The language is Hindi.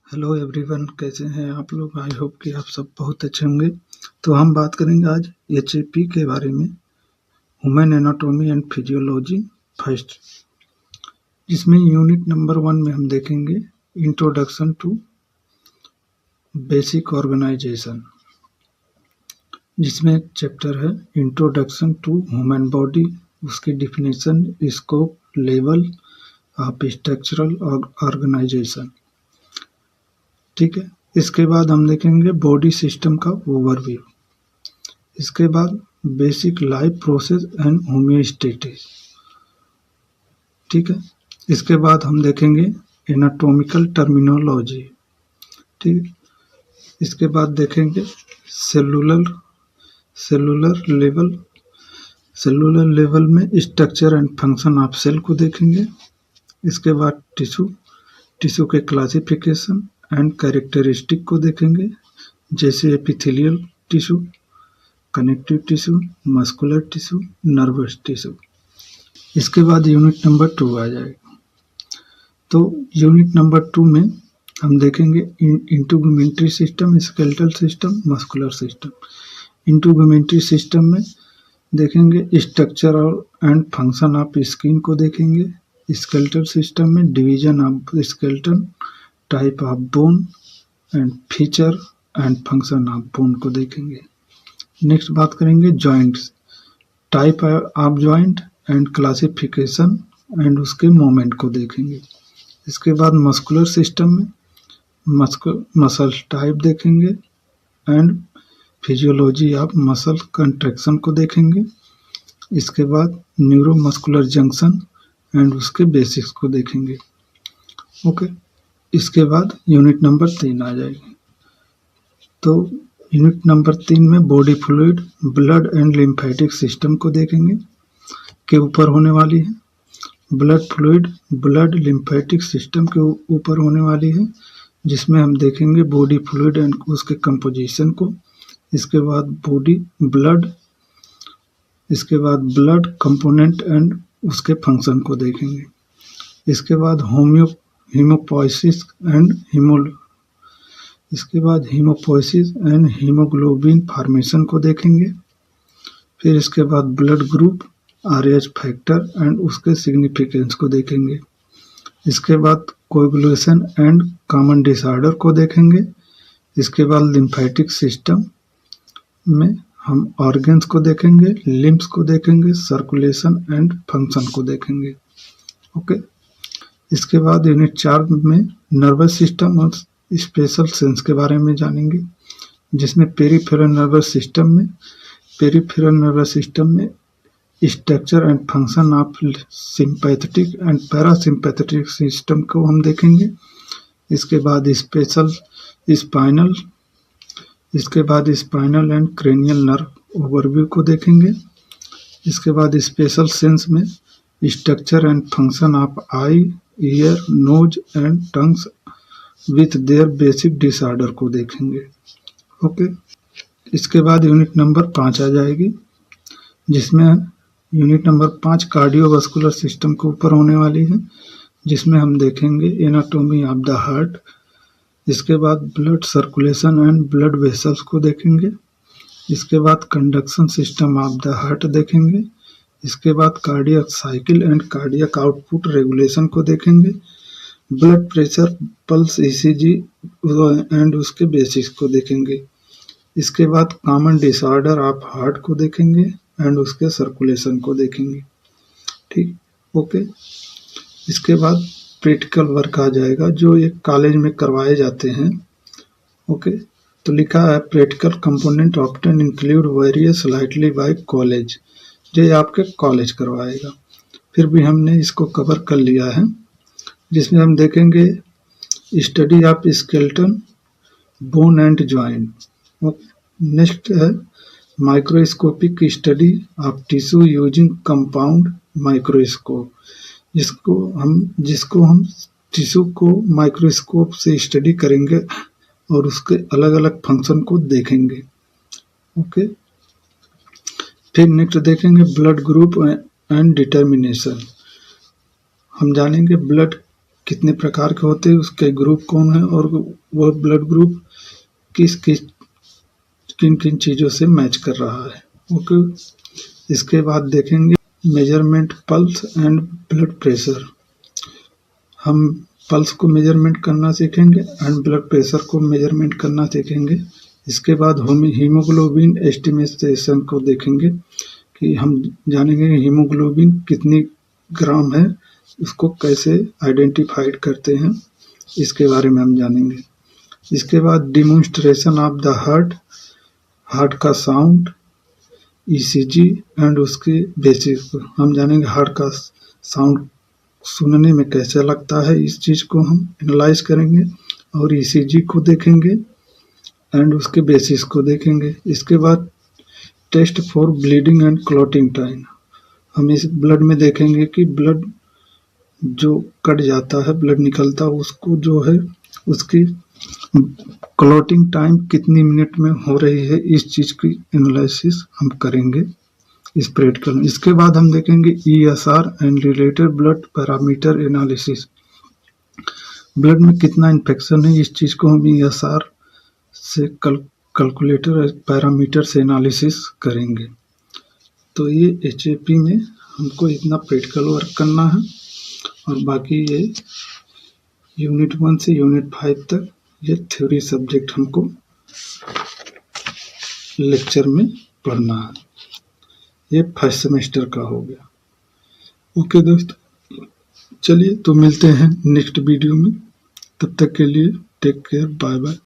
हेलो एवरीवन, कैसे हैं आप लोग। आई होप कि आप सब बहुत अच्छे होंगे। तो हम बात करेंगे आज एचएपी के बारे में, human anatomy and physiology first, जिसमें यूनिट नंबर 1 में हम देखेंगे इंट्रोडक्शन टू बेसिक ऑर्गेनाइजेशन, जिसमें एक चैप्टर है इंट्रोडक्शन टू ह्यूमन बॉडी, उसकी definition, scope, level of structural organisation. ठीक है। इसके बाद हम देखेंगे बॉडी सिस्टम का ओवरव्यू। इसके बाद basic life process and homeostasis. ठीक है। इसके बाद हम देखेंगे एनाटॉमिकल टर्मिनोलॉजी। ठीक है। इसके बाद देखेंगे सेलुलर लेवल में structure and function of cell को देखेंगे। इसके बाद टिश्यू के क्लासिफिकेशन एंड कैरेक्टरिस्टिक को देखेंगे, जैसे epithelial tissue, connective tissue, muscular tissue, nervous tissue. इसके बाद यूनिट नंबर 2 आ जाएगा। तो यूनिट नंबर 2 में हम देखेंगे integumentary system, skeletal system, muscular system. Integumentary system में देखेंगे structure and function of skin को देखेंगे। स्केलेटल सिस्टम में division of skeleton, type of bone and feature and function of bone को देखेंगे। नेक्स्ट बात करेंगे joints, type of joint and classification and उसके मूवमेंट को देखेंगे। इसके बाद मस्कुलर सिस्टम में मसल टाइप देखेंगे and physiology of muscle contraction को देखेंगे। इसके बाद न्यूरोमस्कुलर जंक्शन एंड उसके बेसिक्स को देखेंगे। ओके। इसके बाद यूनिट नंबर 3 आ जाएगी। तो यूनिट नंबर 3 में body fluid, blood and lymphatic system को देखेंगे, के ऊपर होने वाली है। Blood fluid blood lymphatic system के ऊपर होने वाली है, जिसमें हम देखेंगे बॉडी फ्लूइड एंड उसके कंपोजिशन को। इसके बाद ब्लड कंपोनेंट एंड उसके फंक्शन को देखेंगे। इसके बाद हीमोपोइसिस एंड हीमोग्लोबिन फॉर्मेशन को देखेंगे। फिर इसके बाद blood group, RH factor and उसके सिग्निफिकेंस को देखेंगे। इसके बाद कोएगुलेशन एंड कॉमन डिसऑर्डर को देखेंगे। इसके बाद लिम्फेटिक सिस्टम में हम ऑर्गन्स को देखेंगे, लिम्ब्स को देखेंगे, सर्कुलेशन एंड फंक्शन को देखेंगे। ओके। इसके बाद यूनिट 4 में नर्वस सिस्टम और स्पेशल सेंस के बारे में जानेंगे, जिसमें पेरिफेरल नर्वस सिस्टम में structure and function of sympathetic and parasympathetic system को हम देखेंगे। इसके बाद spinal and cranial nerve overview को देखेंगे। इसके बाद स्पेशल सेंस में structure and function of eye, ear, nose and tongues with their basic disorder को देखेंगे। ओके। इसके बाद यूनिट नंबर 5 आ जाएगी, जिसमें यूनिट नंबर 5 कार्डियोवास्कुलर सिस्टम के ऊपर होने वाली है, जिसमें हम देखेंगे एनाटॉमी ऑफ द हार्ट। इसके बाद blood circulation and blood vessels को देखेंगे। इसके बाद conduction system of the heart देखेंगे। इसके बाद cardiac cycle and cardiac output regulation को देखेंगे। Blood pressure, pulse, ECG and उसके बेसिक्स को देखेंगे। इसके बाद कॉमन डिसऑर्डर ऑफ हार्ट को देखेंगे एंड उसके सर्कुलेशन को देखेंगे। ठीक। ओके। इसके बाद प्रैक्टिकल वर्क आ जाएगा, जो एक कॉलेज में करवाए जाते हैं। ओके। तो लिखा है practical component often include various slightly by college, जो आपके कॉलेज करवाएगा। फिर भी हमने इसको कवर कर लिया है, जिसमें हम देखेंगे study of skeleton, bone and joint. Next है microscopic study of tissue using compound microscope, जिसको हम टिश्यू को माइक्रोस्कोप से स्टडी करेंगे और उसके अलग अलग फंक्शन को देखेंगे। ओके। फिर नेक्स्ट देखेंगे ब्लड ग्रुप एंड डिटर्मिनेशन। हम जानेंगे ब्लड कितने प्रकार के होते हैं, उसके ग्रुप कौन है और वो ब्लड ग्रुप किन किन चीज़ों से मैच कर रहा है। ओके, इसके बाद देखेंगे measurement pulse and blood pressure. हम पल्स को मेजरमेंट करना सीखेंगे एंड ब्लड प्रेशर को मेजरमेंट करना सीखेंगे। इसके बाद हम हीमोग्लोबिन एस्टिमेशन को देखेंगे कि हम जानेंगे हीमोग्लोबिन कितनी ग्राम है, उसको कैसे आइडेंटिफाइड करते हैं, इसके बारे में हम जानेंगे। इसके बाद डिमॉन्स्ट्रेशन ऑफ द हार्ट का साउंड, ईसीजी एंड उसके बेसिस को हम जानेंगे। हार्ट का साउंड सुनने में कैसा लगता है, इस चीज़ को हम एनालाइज करेंगे और ईसीजी को देखेंगे एंड उसके बेसिस को देखेंगे। इसके बाद test for bleeding and clotting time, हम इस ब्लड में देखेंगे कि ब्लड जो कट जाता है, ब्लड निकलता है, उसको जो है उसकी क्लॉटिंग टाइम कितनी मिनट में हो रही है, इस चीज़ की एनालिसिस हम करेंगे इस प्रैक्टिकल में। इसके बाद हम देखेंगे ESR and related blood parameter analysis. Blood में कितना इन्फेक्शन है, इस चीज़ को हम ईएसआर से कैलकुलेटर पैरामीटर से एनालिसिस करेंगे। तो ये एचएपी में हमको इतना प्रैक्टिकल वर्क करना है और बाकी ये यूनिट 1 से यूनिट 5 तक ये थ्योरी सब्जेक्ट हमको लेक्चर में पढ़ना है। ये फर्स्ट सेमेस्टर का हो गया। ओके दोस्तों, चलिए तो मिलते हैं नेक्स्ट वीडियो में। तब तक के लिए टेक केयर, बाय बाय।